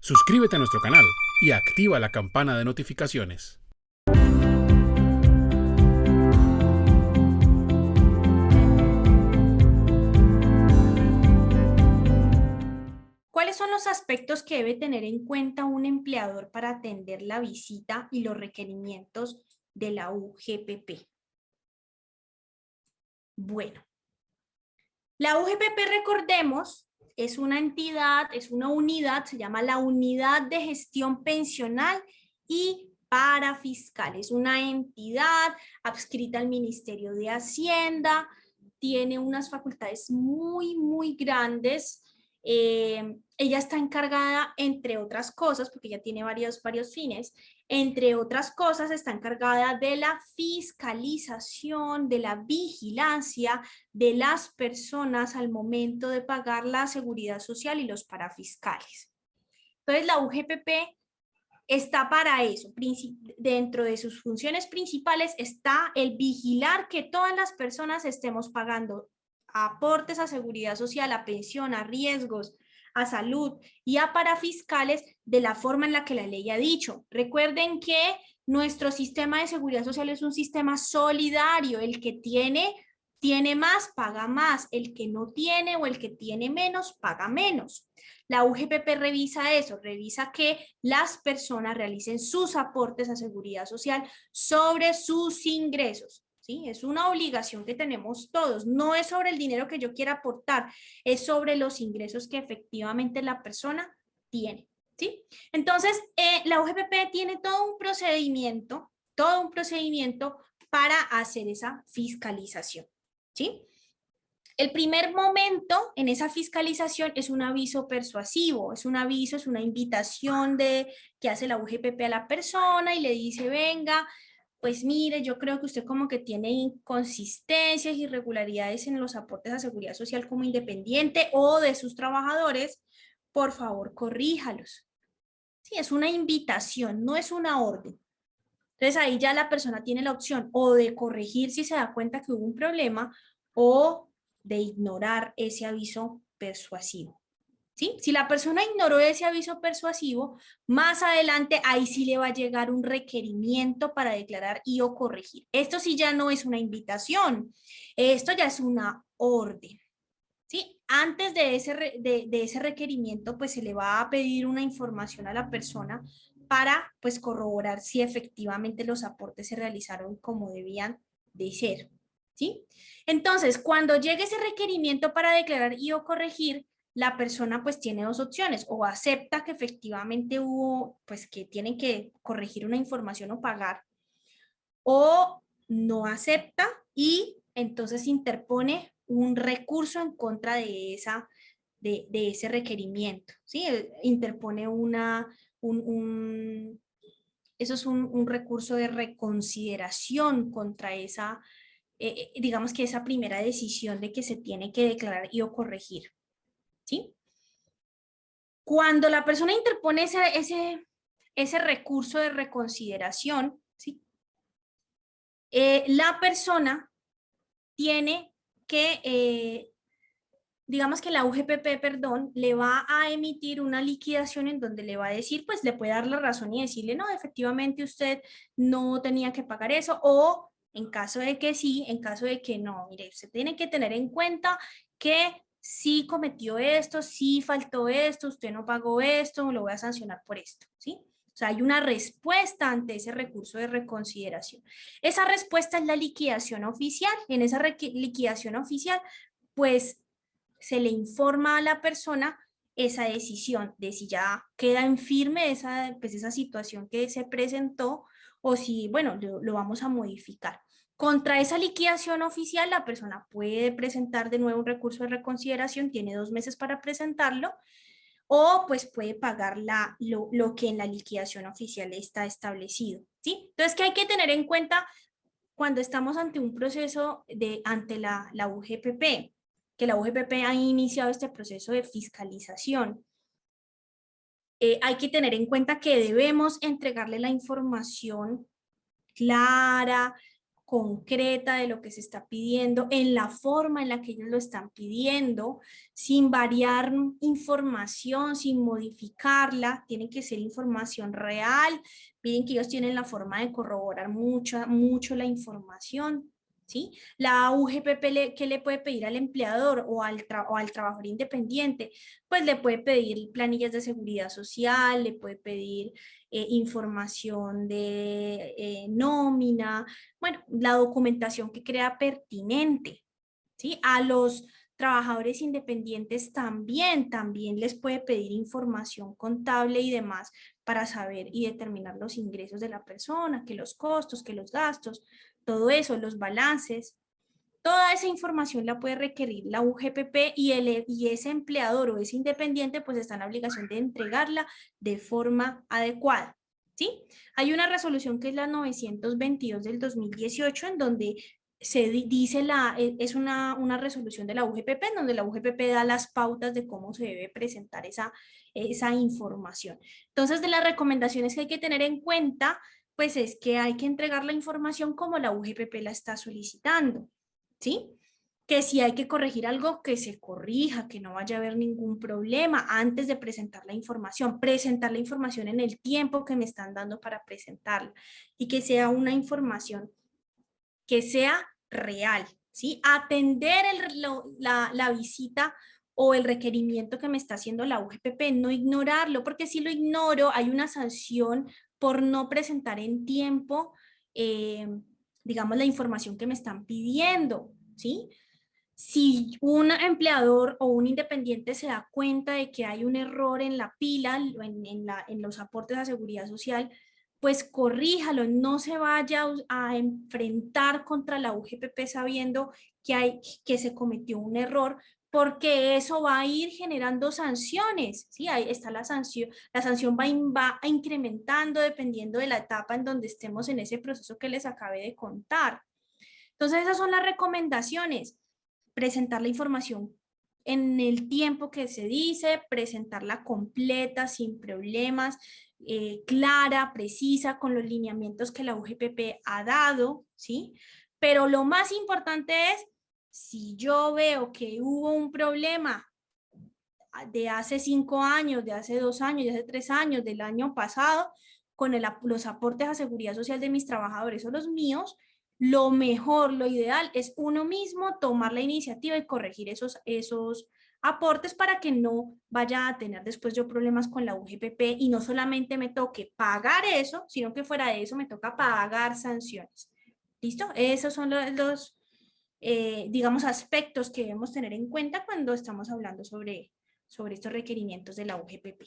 Suscríbete a nuestro canal y activa la campana de notificaciones. ¿Cuáles son los aspectos que debe tener en cuenta un empleador para atender la visita y los requerimientos de la UGPP? Bueno, la UGPP, recordemos, es una entidad, es una unidad, se llama la Unidad de Gestión Pensional y Parafiscal. Es una entidad adscrita al Ministerio de Hacienda, tiene unas facultades muy grandes. Ella está encargada, entre otras cosas, porque ella tiene varios fines, entre otras cosas, está encargada de la fiscalización, de la vigilancia de las personas al momento de pagar la seguridad social y los parafiscales. Entonces, la UGPP está para eso. Dentro de sus funciones principales está el vigilar que todas las personas estemos pagando aportes a seguridad social, a pensión, a riesgos, a salud y a parafiscales de la forma en la que la ley ha dicho. Recuerden que nuestro sistema de seguridad social es un sistema solidario. El que tiene más, paga más. El que no tiene o el que tiene menos, paga menos. La UGPP revisa eso, revisa que las personas realicen sus aportes a seguridad social sobre sus ingresos. ¿Sí? Es una obligación que tenemos todos, no es sobre el dinero que yo quiera aportar, es sobre los ingresos que efectivamente la persona tiene. ¿Sí? Entonces, la UGPP tiene todo un procedimiento para hacer esa fiscalización. ¿Sí? El primer momento en esa fiscalización es un aviso persuasivo, es un aviso, es una invitación que hace la UGPP a la persona y le dice, venga, pues mire, yo creo que usted como que tiene inconsistencias, irregularidades en los aportes a seguridad social como independiente o de sus trabajadores, por favor, corríjalos. Sí, es una invitación, no es una orden. Entonces ahí ya la persona tiene la opción o de corregir si se da cuenta que hubo un problema o de ignorar ese aviso persuasivo. ¿Sí? Si la persona ignoró ese aviso persuasivo, más adelante ahí sí le va a llegar un requerimiento para declarar y o corregir. Esto sí ya no es una invitación, esto ya es una orden. ¿Sí? Antes de ese requerimiento, pues se le va a pedir una información a la persona para pues corroborar si efectivamente los aportes se realizaron como debían de ser. ¿Sí? Entonces, cuando llegue ese requerimiento para declarar y o corregir, la persona pues tiene dos opciones, o acepta que efectivamente hubo, pues que tienen que corregir una información o pagar, o no acepta y entonces interpone un recurso en contra de ese requerimiento, ¿sí? Interpone eso es un recurso de reconsideración contra esa, digamos que esa primera decisión de que se tiene que declarar y o corregir, ¿sí? Cuando la persona interpone ese recurso de reconsideración, ¿sí? La persona tiene que, digamos que la UGPP, perdón, le va a emitir una liquidación en donde le va a decir, pues le puede dar la razón y decirle, no, efectivamente usted no tenía que pagar eso, o en caso de que sí, en caso de que no, mire, usted tiene que tener en cuenta que sí cometió esto, sí faltó esto, usted no pagó esto, lo voy a sancionar por esto, ¿sí? O sea, hay una respuesta ante ese recurso de reconsideración. Esa respuesta es la liquidación oficial. En esa liquidación oficial, pues se le informa a la persona esa decisión de si ya queda en firme pues esa situación que se presentó o si, bueno, lo vamos a modificar. Contra esa liquidación oficial, la persona puede presentar de nuevo un recurso de reconsideración, tiene 2 meses para presentarlo, o pues puede pagar lo que en la liquidación oficial está establecido, ¿sí? Entonces, ¿qué hay que tener en cuenta cuando estamos ante un proceso ante la UGPP? Que la UGPP ha iniciado este proceso de fiscalización. Hay que tener en cuenta que debemos entregarle la información clara, concreta de lo que se está pidiendo, en la forma en la que ellos lo están pidiendo, sin variar información, sin modificarla. Tiene que ser información real. Miren que ellos tienen la forma de corroborar mucho la información, ¿sí? La UGPP, ¿qué le puede pedir al empleador o al trabajador independiente? Pues le puede pedir planillas de seguridad social, le puede pedir información de nómina, bueno, la documentación que crea pertinente, ¿sí? A los trabajadores independientes también les puede pedir información contable y demás para saber y determinar los ingresos de la persona, que los costos, que los gastos, todo eso, los balances. Toda esa información la puede requerir la UGPP y ese empleador o ese independiente pues está en la obligación de entregarla de forma adecuada, ¿sí? Hay una resolución que es la 922 del 2018 en donde se dice es una resolución de la UGPP en donde la UGPP da las pautas de cómo se debe presentar esa información. Entonces, de las recomendaciones que hay que tener en cuenta, pues es que hay que entregar la información como la UGPP la está solicitando. ¿Sí? Que si hay que corregir algo, que se corrija, que no vaya a haber ningún problema antes de presentar la información en el tiempo que me están dando para presentarla y que sea una información que sea real, ¿sí? Atender la visita o el requerimiento que me está haciendo la UGPP, no ignorarlo, porque si lo ignoro hay una sanción por no presentar en tiempo digamos, la información que me están pidiendo, ¿sí? Si un empleador o un independiente se da cuenta de que hay un error en la pila, en los aportes a seguridad social, pues corríjalo, no se vaya a enfrentar contra la UGPP sabiendo que se cometió un error, porque eso va a ir generando sanciones, ¿sí? Ahí está la sanción va incrementando dependiendo de la etapa en donde estemos en ese proceso que les acabé de contar. Entonces, esas son las recomendaciones. Presentar la información en el tiempo que se dice, presentarla completa, sin problemas, clara, precisa, con los lineamientos que la UGPP ha dado, ¿sí? Pero lo más importante es, si yo veo que hubo un problema de hace 5 años, de hace 2 años, de hace 3 años, del año pasado, con los aportes a seguridad social de mis trabajadores o los míos, lo mejor, lo ideal es uno mismo tomar la iniciativa y corregir esos aportes para que no vaya a tener después yo problemas con la UGPP y no solamente me toque pagar eso, sino que fuera de eso me toca pagar sanciones. ¿Listo? Esos son digamos, aspectos que debemos tener en cuenta cuando estamos hablando sobre estos requerimientos de la UGPP.